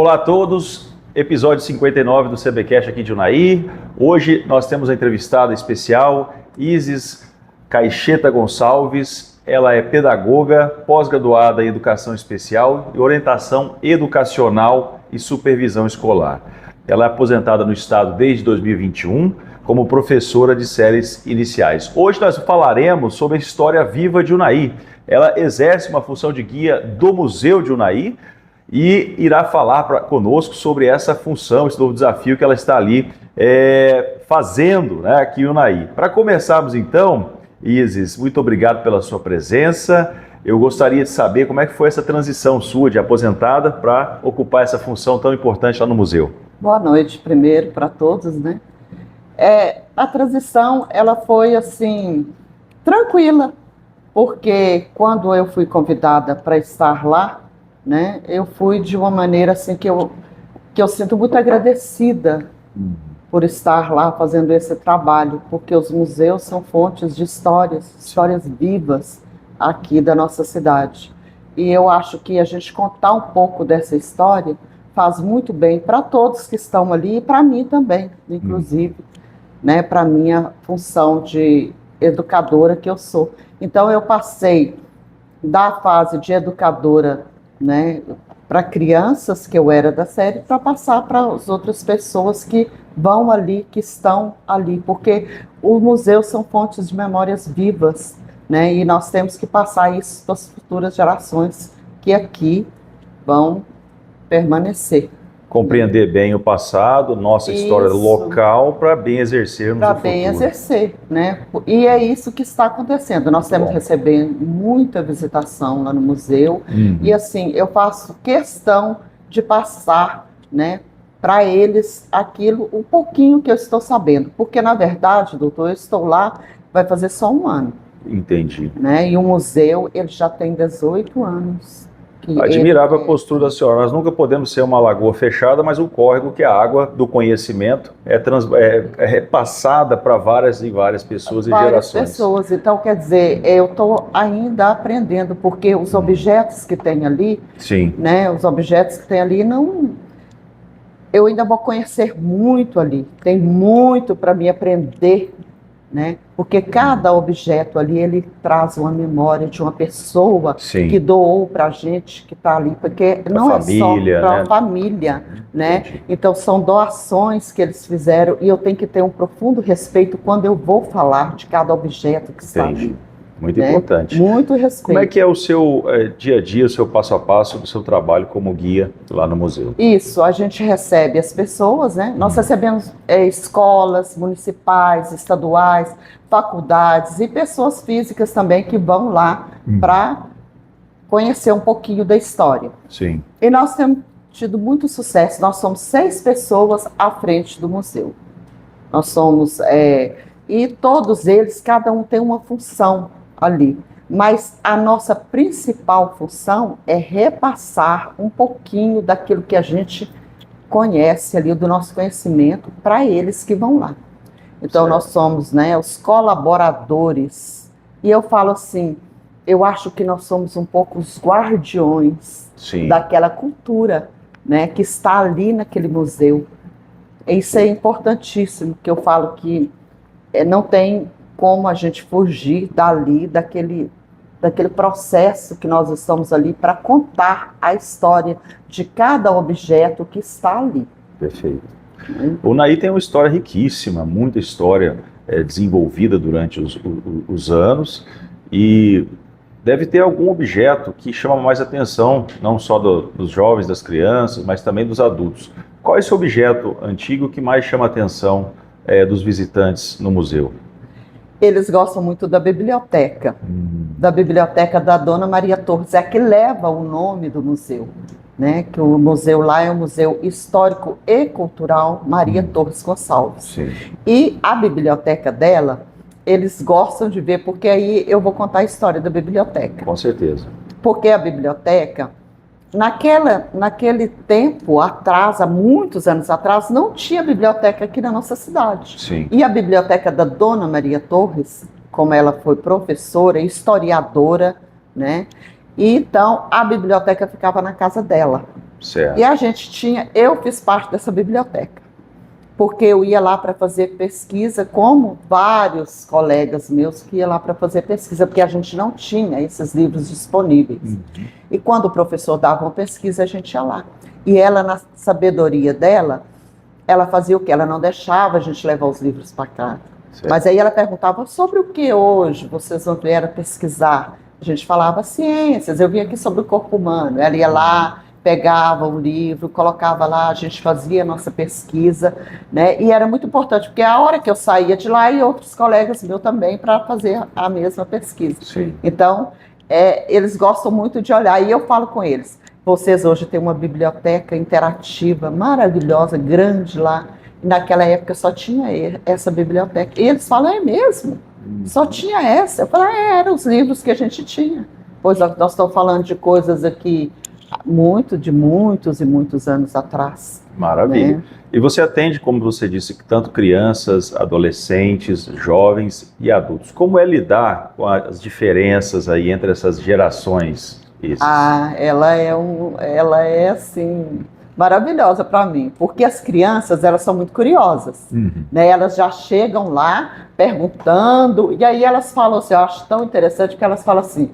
Olá a todos, episódio 59 do CBcast aqui de Unai. Hoje nós temos a entrevistada especial, Isis Caixeta Gonçalves. Ela é pedagoga, pós-graduada em Educação Especial e Orientação Educacional e Supervisão Escolar. Ela é aposentada no Estado desde 2021 como professora de séries iniciais. Hoje nós falaremos sobre a história viva de Unai. Ela exerce uma função de guia do Museu de Unai e irá falar conosco sobre essa função, esse novo desafio que ela está ali fazendo, né, aqui em Unai. Para começarmos então, Isis, muito obrigado pela sua presença. Eu gostaria de saber como é que foi essa transição sua de aposentada para ocupar essa função tão importante lá no museu. Boa noite, primeiro, para todos, né? A transição, ela foi, assim, tranquila, porque quando eu fui convidada para estar lá, né, eu fui de uma maneira, assim, que eu sinto muito agradecida por estar lá fazendo esse trabalho, porque os museus são fontes de histórias vivas aqui da nossa cidade. E eu acho que a gente contar um pouco dessa história faz muito bem para todos que estão ali e para mim também, inclusive, né, para a minha função de educadora que eu sou. Então eu passei da fase de educadora, né, para crianças, que eu era da série, para passar para as outras pessoas que vão ali, que estão ali, porque os museus são fontes de memórias vivas, né, e nós temos que passar isso para as futuras gerações que aqui vão permanecer. Compreender bem o passado, nossa história local, para bem exercermos o futuro. Para bem exercer, né? E é isso que está acontecendo. Nós temos recebendo muita visitação lá no museu. E assim, eu faço questão de passar, né, para eles aquilo, um pouquinho que eu estou sabendo. Porque, na verdade, doutor, eu estou lá, vai fazer só um ano. Entendi. Né? E o museu, ele já tem 18 anos. Admirável a postura da senhora. Nós nunca podemos ser uma lagoa fechada, mas um córrego que a água do conhecimento é passada para várias e várias pessoas e gerações. Várias pessoas. Então, quer dizer, eu estou ainda aprendendo, porque os objetos que tem ali, né, os objetos que tem ali, eu ainda vou conhecer muito ali. Tem muito para me aprender, né? Porque cada objeto ali, ele traz uma memória de uma pessoa que doou para a gente, que está ali, porque não é só para a família, né? Então são doações que eles fizeram e eu tenho que ter um profundo respeito quando eu vou falar de cada objeto que está ali. Muito importante. Muito respeito. Como é que é o seu dia a dia, o seu passo a passo do seu trabalho como guia lá no museu? Isso, a gente recebe as pessoas, né? Nós recebemos escolas municipais, estaduais, faculdades e pessoas físicas também que vão lá para conhecer um pouquinho da história. Sim. E nós temos tido muito sucesso. Nós somos 6 pessoas à frente do museu. Nós somos... e todos eles, cada um tem uma função ali, mas a nossa principal função é repassar um pouquinho daquilo que a gente conhece ali, do nosso conhecimento, para eles que vão lá. Então nós somos, né, os colaboradores, e eu falo assim, eu acho que nós somos um pouco os guardiões daquela cultura, né, que está ali naquele museu. Isso é importantíssimo, que eu falo que não tem como a gente fugir dali, daquele processo que nós estamos ali para contar a história de cada objeto que está ali. Perfeito. O Unai tem uma história riquíssima, muita história desenvolvida durante os anos, e deve ter algum objeto que chama mais atenção, não só dos jovens, das crianças, mas também dos adultos. Qual é esse objeto antigo que mais chama a atenção dos visitantes no museu? Eles gostam muito da biblioteca da Dona Maria Torres, é a que leva o nome do museu, né? Que o museu lá é o Museu Histórico e Cultural Maria Torres Gonçalves. E a biblioteca dela, eles gostam de ver, porque aí eu vou contar a história da biblioteca. Com certeza. Porque a biblioteca, naquele tempo atrás, há muitos anos atrás, não tinha biblioteca aqui na nossa cidade. E a biblioteca da Dona Maria Torres, como ela foi professora e historiadora, né? E então a biblioteca ficava na casa dela. Certo. E a gente eu fiz parte dessa biblioteca, porque eu ia lá para fazer pesquisa, como vários colegas meus que iam lá para fazer pesquisa, porque a gente não tinha esses livros disponíveis. E quando o professor dava uma pesquisa, a gente ia lá. E ela, na sabedoria dela, ela fazia o quê? Ela não deixava a gente levar os livros para casa. Certo. Mas aí ela perguntava, sobre o que hoje vocês não vieram pesquisar? A gente falava ciências, eu vim aqui sobre o corpo humano. Ela ia lá, pegava o livro, colocava lá, a gente fazia a nossa pesquisa, né? E era muito importante, porque a hora que eu saía de lá, e outros colegas meus também, para fazer a mesma pesquisa. Sim. Então, eles gostam muito de olhar, e eu falo com eles, vocês hoje têm uma biblioteca interativa maravilhosa, grande lá, e naquela época só tinha essa biblioteca. E eles falam, é mesmo? Só tinha essa? Eu falo, eram os livros que a gente tinha. Pois nós estamos falando de coisas aqui de muitos e muitos anos atrás. Maravilha. Né? E você atende, como você disse, tanto crianças, adolescentes, jovens e adultos. Como é lidar com as diferenças aí entre essas gerações? Ela é assim, maravilhosa para mim, porque as crianças, elas são muito curiosas, né? Elas já chegam lá perguntando, e aí elas falam assim, eu acho tão interessante que elas falam assim,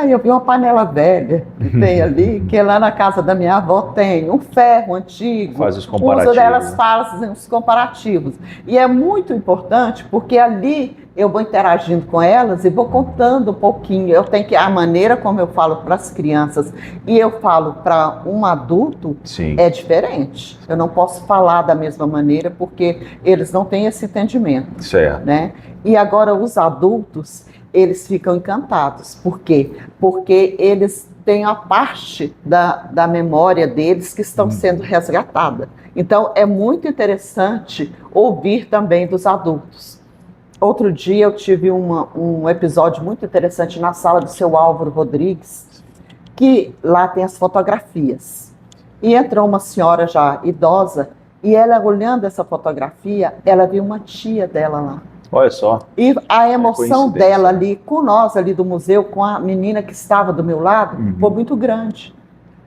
eu vi uma panela velha que tem ali, que lá na casa da minha avó tem um ferro antigo. Faz os comparativos. Elas fazem os comparativos. E é muito importante, porque ali eu vou interagindo com elas e vou contando um pouquinho. A maneira como eu falo para as crianças e eu falo para um adulto, sim, é diferente. Eu não posso falar da mesma maneira, porque eles não têm esse entendimento. Certo. Né? E agora os adultos, eles ficam encantados. Por quê? Porque eles têm a parte da memória deles que estão sendo resgatada. Então, é muito interessante ouvir também dos adultos. Outro dia eu tive um episódio muito interessante na sala do seu Álvaro Rodrigues, que lá tem as fotografias. E entrou uma senhora já idosa, e ela, olhando essa fotografia, ela viu uma tia dela lá. Olha só. E a emoção dela ali, com nós ali do museu, com a menina que estava do meu lado, foi muito grande.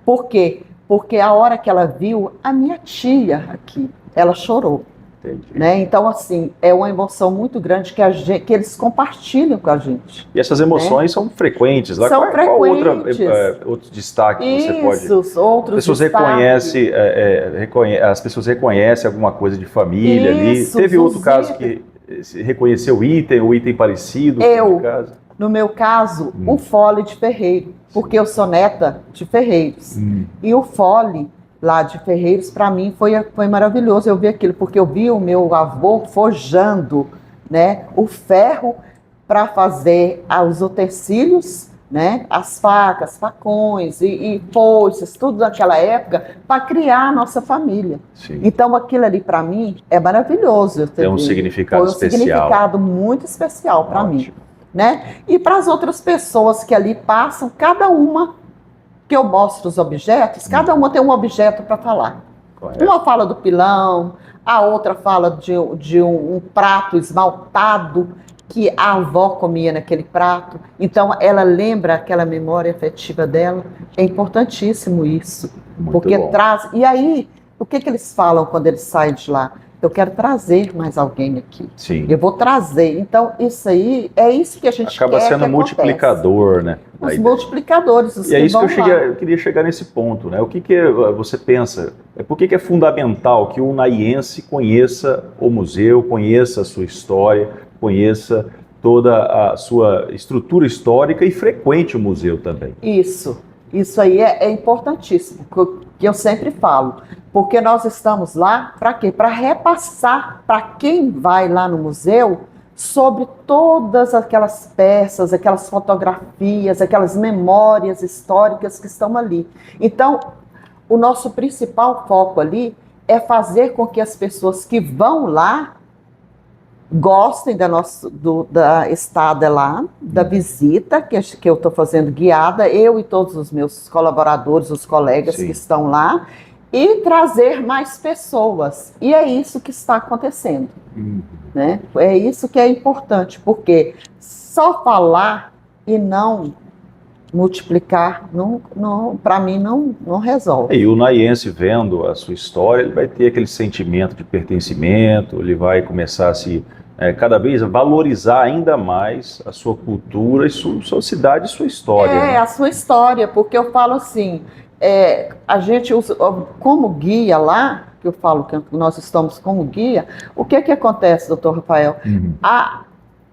Por quê? Porque a hora que ela viu a minha tia aqui, ela chorou. Né? Então, assim, é uma emoção muito grande que eles compartilham com a gente. E essas emoções são frequentes. Lá, são frequentes. Qual outro destaque você pode... outros as pessoas as pessoas reconhecem alguma coisa de família ali. Teve outro caso que reconheceu o item parecido? No meu caso, o Fole de Ferreiro, porque eu sou neta de Ferreiros. E o Fole lá de Ferreiros, para mim, foi maravilhoso eu ver aquilo, porque eu vi o meu avô forjando, né, o ferro para fazer os utensílios, né, as facas, facões e foices, tudo naquela época, para criar a nossa família. Sim. Então, aquilo ali, para mim, é maravilhoso. Tem um significado especial. Foi um significado muito especial para mim. Né? E para as outras pessoas que ali passam, cada uma que eu mostro os objetos, cada uma tem um objeto para falar. Correto. Uma fala do pilão, a outra fala de um prato esmaltado que a avó comia naquele prato. Então, ela lembra aquela memória afetiva dela. É importantíssimo isso. Muito porque bom. traz... E aí, o que eles falam quando eles saem de lá? Eu quero trazer mais alguém aqui. Sim. Eu vou trazer. Então, isso aí, é isso que a gente acaba quer sendo multiplicador, né? Os multiplicadores. Os e é isso que eu queria chegar nesse ponto, né? O que você pensa? Por que é fundamental que o unaiense conheça o museu, conheça a sua história, conheça toda a sua estrutura histórica e frequente o museu também? Isso aí é importantíssimo, que eu sempre falo. Porque nós estamos lá para quê? Para repassar para quem vai lá no museu sobre todas aquelas peças, aquelas fotografias, aquelas memórias históricas que estão ali. Então, o nosso principal foco ali é fazer com que as pessoas que vão lá gostem da estada lá, da visita que eu estou fazendo guiada, eu e todos os meus colaboradores, os colegas que estão lá, e trazer mais pessoas. E é isso que está acontecendo. Né? É isso que é importante, porque só falar e não multiplicar, para mim, não resolve. E o unaiense, vendo a sua história, ele vai ter aquele sentimento de pertencimento, ele vai começar a se, cada vez, valorizar ainda mais a sua cultura, e sua cidade e sua história. Né? A sua história, porque eu falo assim, a gente usa, como guia lá, que eu falo que nós estamos como guia, o que acontece, doutor Rafael?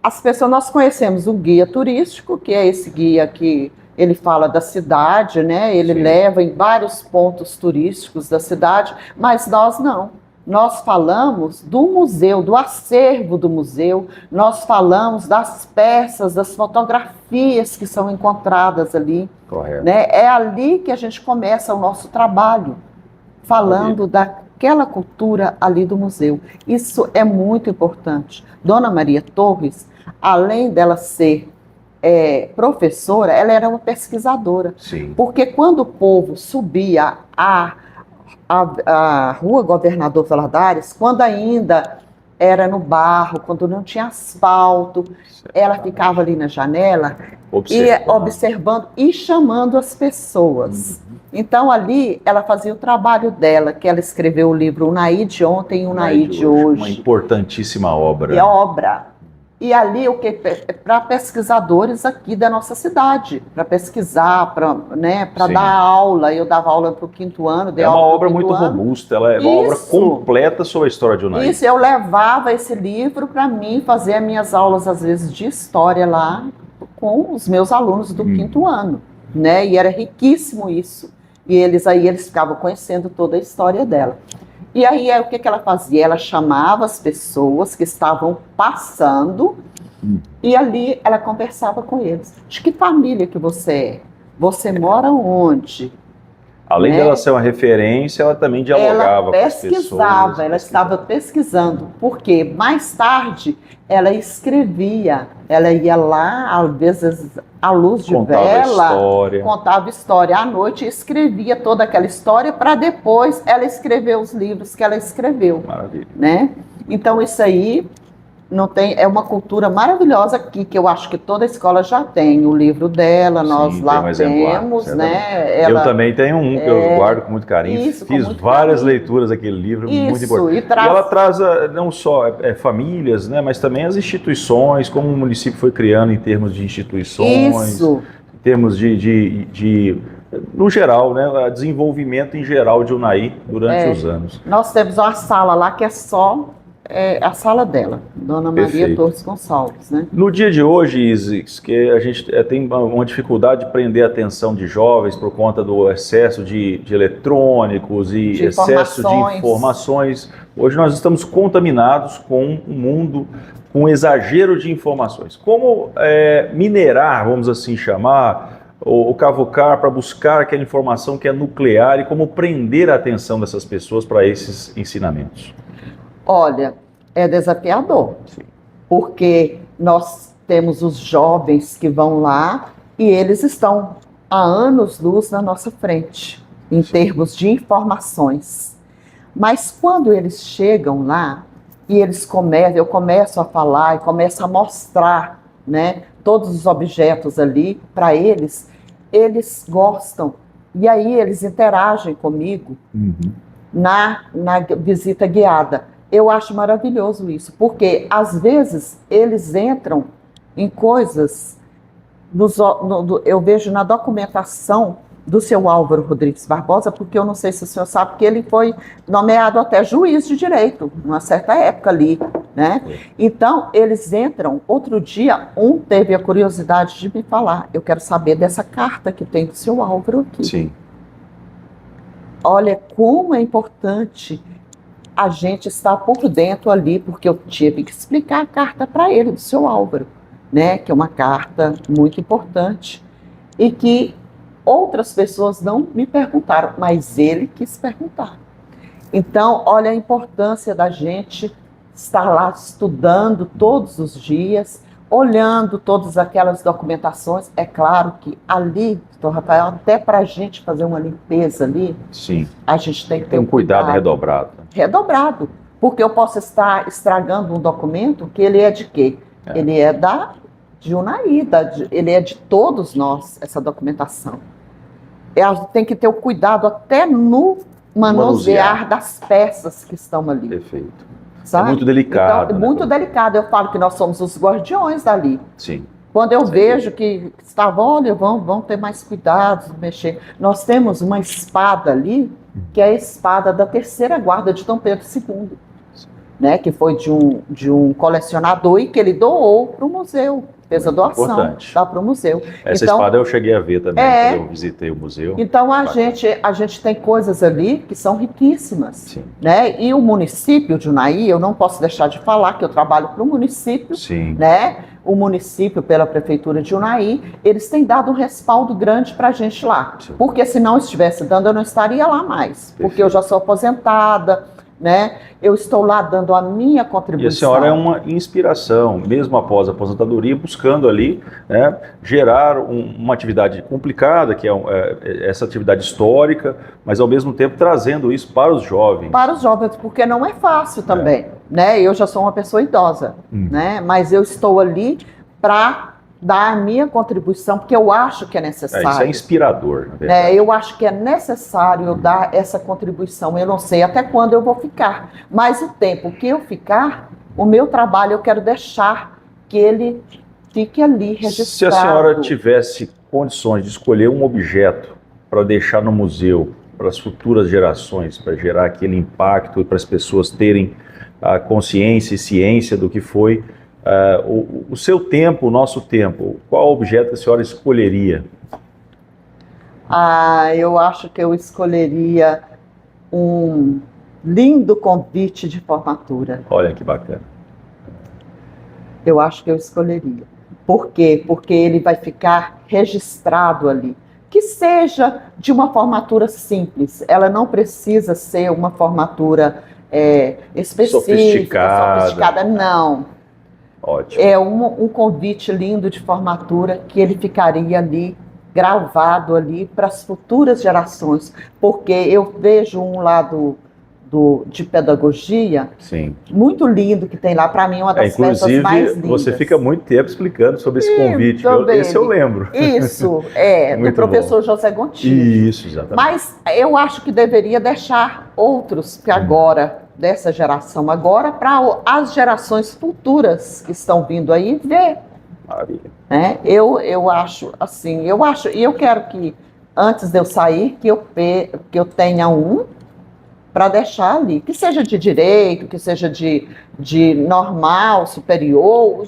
As pessoas, nós conhecemos um guia turístico, que é esse guia que ele fala da cidade, né? Ele Sim. leva em vários pontos turísticos da cidade, mas nós não. Nós falamos do museu, do acervo do museu, nós falamos das peças, das fotografias que são encontradas ali. Correto. Né? É ali que a gente começa o nosso trabalho, falando daquela cultura ali do museu. Isso é muito importante. Dona Maria Torres, além dela ser professora, ela era uma pesquisadora. Sim. Porque quando o povo subia a Rua Governador Valadares, quando ainda era no barro, quando não tinha asfalto, ela ficava ali na janela observando e chamando as pessoas. Então ali ela fazia o trabalho dela, que ela escreveu o livro Unai de Ontem e Unai de Hoje. Uma importantíssima obra. E ali, para pesquisadores aqui da nossa cidade, para pesquisar, para dar aula. Eu dava aula para o 5º ano. É uma obra muito robusta, ela é uma obra completa sobre a história de Unai. Isso, eu levava esse livro para mim, fazer as minhas aulas, às vezes, de história lá, com os meus alunos do 5º ano. Né? E era riquíssimo isso. E eles ficavam conhecendo toda a história dela. E aí, o que ela fazia? Ela chamava as pessoas que estavam passando e ali ela conversava com eles. De que família que você é? Você mora onde? Além dela ser uma referência, ela também dialogava com as pessoas. Ela estava pesquisando, porque mais tarde ela escrevia, ela ia lá, às vezes à luz de vela, contava história à noite e escrevia toda aquela história para depois ela escrever os livros que ela escreveu. Maravilha. Né? Então isso aí é uma cultura maravilhosa aqui, que eu acho que toda escola já tem. O livro dela, nós lá temos, né? Eu também tenho um que eu guardo com muito carinho. Fiz várias leituras daquele livro, muito importante. E ela traz não só famílias, né, mas também as instituições, como o município foi criando em termos de instituições, em termos no geral, né, desenvolvimento em geral de Unai durante os anos. Nós temos uma sala lá que é só a sala dela, Dona Maria Torres Gonçalves, né? No dia de hoje, Isis, que a gente tem uma dificuldade de prender a atenção de jovens por conta do excesso de eletrônicos e excesso de informações. Hoje nós estamos contaminados com um mundo com exagero de informações. Como minerar, vamos assim chamar, ou cavucar para buscar aquela informação que é nuclear e como prender a atenção dessas pessoas para esses ensinamentos? Olha, é desafiador, porque nós temos os jovens que vão lá e eles estão há anos-luz na nossa frente, em termos de informações. Mas quando eles chegam lá e eu começo a falar e começo a mostrar, né, todos os objetos ali para eles gostam. E aí eles interagem comigo na visita guiada. Eu acho maravilhoso isso, porque às vezes eles entram em coisas, eu vejo na documentação do seu Álvaro Rodrigues Barbosa, porque eu não sei se o senhor sabe que ele foi nomeado até juiz de direito, numa certa época ali, né? Então, eles entram, outro dia, teve a curiosidade de me falar, eu quero saber dessa carta que tem do seu Álvaro aqui. Sim. Olha como é importante a gente estar por dentro ali, porque eu tive que explicar a carta para ele, do seu Álvaro, né? Que é uma carta muito importante e que outras pessoas não me perguntaram, mas ele quis perguntar. Então, olha a importância da gente estar lá estudando todos os dias, olhando todas aquelas documentações. É claro que ali, doutor Rafael, até para a gente fazer uma limpeza ali, a gente tem que ter um cuidado redobrado. Porque eu posso estar estragando um documento que ele é de quê? Ele é da de Unai, ele é de todos nós, essa documentação. Ela tem que ter o cuidado até no manusear das peças que estão ali. Perfeito. Sabe? É muito delicado. Então, é muito delicado. Eu falo que nós somos os guardiões dali. Sim. Quando eu vejo que estava, olha, vão ter mais cuidados, mexer. Nós temos uma espada ali, que é a espada da terceira guarda de Dom Pedro II, né, que foi de um colecionador e que ele doou para o museu. Fez a doação, dá para o museu. Essa então, espada eu cheguei a ver também, quando eu visitei o museu. Então a gente tem coisas ali que são riquíssimas. Sim. Né? E o município de Unai, eu não posso deixar de falar que eu trabalho para o município, Sim. Né? O município, pela prefeitura de Unai, eles têm dado um respaldo grande para a gente lá. Sim. Porque se não estivesse dando, eu não estaria lá mais. Perfeito. Porque eu já sou aposentada, né? Eu estou lá dando a minha contribuição. E a senhora é uma inspiração, mesmo após a aposentadoria, buscando ali, né, gerar uma atividade complicada, que é essa atividade histórica, mas ao mesmo tempo trazendo isso para os jovens. Para os jovens, porque não é fácil também. Né? Eu já sou uma pessoa idosa, né? Mas eu estou ali para dar a minha contribuição, porque eu acho que é necessário. Isso é inspirador, na verdade. Né? Eu acho que é necessário eu dar essa contribuição. Eu não sei até quando eu vou ficar, mas o tempo que eu ficar, o meu trabalho eu quero deixar que ele fique ali registrado. Se a senhora tivesse condições de escolher um objeto para deixar no museu, para as futuras gerações, para gerar aquele impacto e para as pessoas terem a consciência e ciência do que foi o seu tempo, o nosso tempo, qual objeto a senhora escolheria? Eu acho que eu escolheria um lindo convite de formatura. Olha que bacana. Eu acho que eu escolheria. Por quê? Porque ele vai ficar registrado ali. Que seja de uma formatura simples, ela não precisa ser uma formatura específica, sofisticada, não. Ótimo. É um convite lindo de formatura que ele ficaria ali, gravado ali para as futuras gerações, porque eu vejo um lado de pedagogia, sim, muito lindo que tem lá, para mim uma das peças mais lindas. Você fica muito tempo explicando sobre esse convite, esse eu lembro. Isso, do professor José Gontijo. Isso, exatamente. Mas eu acho que deveria deixar outros que agora, dessa geração agora, para as gerações futuras que estão vindo aí ver. Maravilha. Né? Eu acho assim, e eu quero que, antes de eu sair, que eu tenha um para deixar ali, que seja de direito, que seja de normal, superior,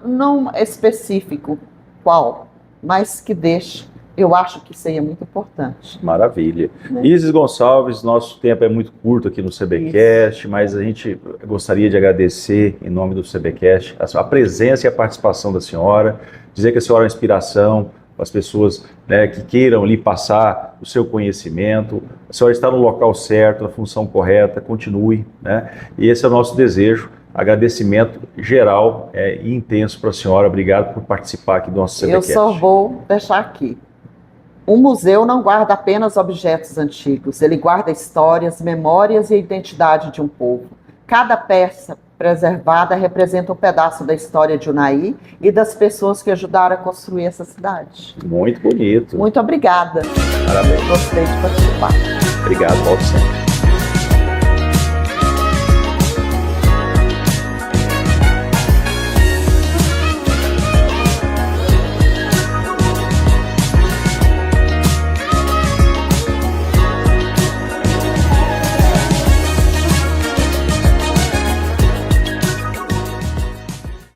não específico qual, mas que deixe. Eu acho que seria muito importante. Maravilha. Né? Isis Gonçalves, nosso tempo é muito curto aqui no CBcast, mas a gente gostaria de agradecer, em nome do CBcast, a presença e a participação da senhora, dizer que a senhora é uma inspiração para as pessoas, né, que queiram ali passar o seu conhecimento. A senhora está no local certo, na função correta, continue, né? E esse é o nosso desejo. Agradecimento geral e intenso para a senhora. Obrigado por participar aqui do nosso CBcast. Eu só vou deixar aqui. Um museu não guarda apenas objetos antigos, ele guarda histórias, memórias e identidade de um povo. Cada peça preservada representa um pedaço da história de Unai e das pessoas que ajudaram a construir essa cidade. Muito bonito. Muito obrigada. Parabéns. Gostei de participar. Obrigado, volte sempre.